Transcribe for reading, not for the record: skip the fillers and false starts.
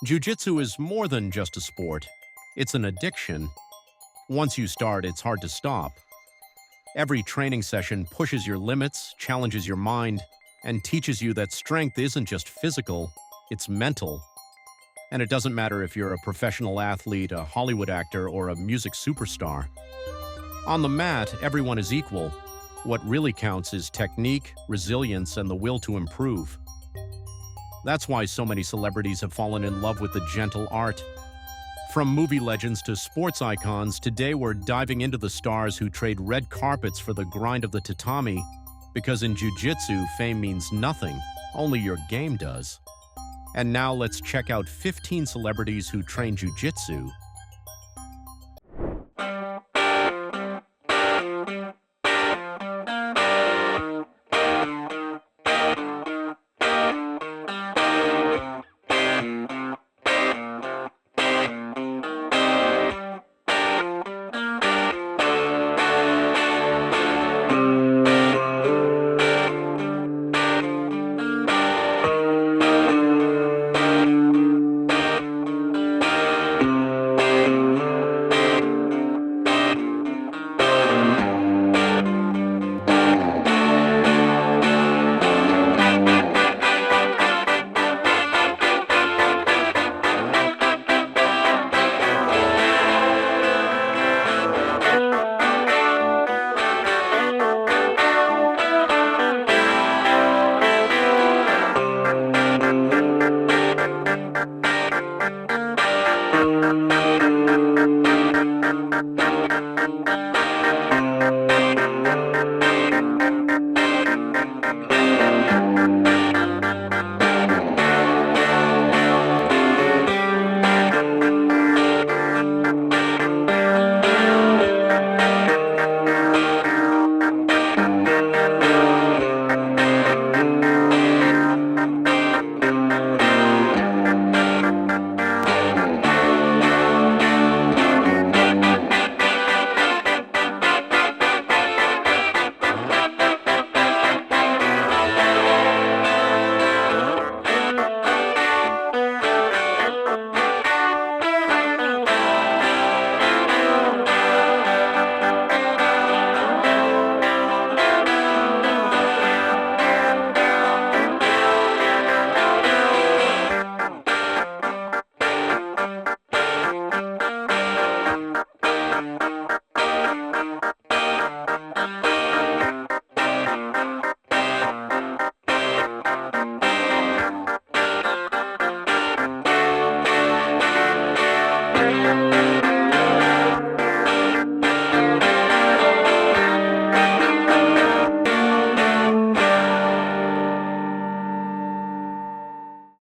Jiu-Jitsu is more than just a sport. It's an addiction. Once you start, it's hard to stop. Every training session pushes your limits, challenges your mind, and teaches you that strength isn't just physical, it's mental. And it doesn't matter if you're a professional athlete, a Hollywood actor, or a music superstar. On the mat, everyone is equal. What really counts is technique, resilience, and the will to improve. That's why so many celebrities have fallen in love with the gentle art. From movie legends to sports icons, today we're diving into the stars who trade red carpets for the grind of the tatami, because in jiu-jitsu, fame means nothing, only your game does. And now let's check out 15 celebrities who train jiu-jitsu.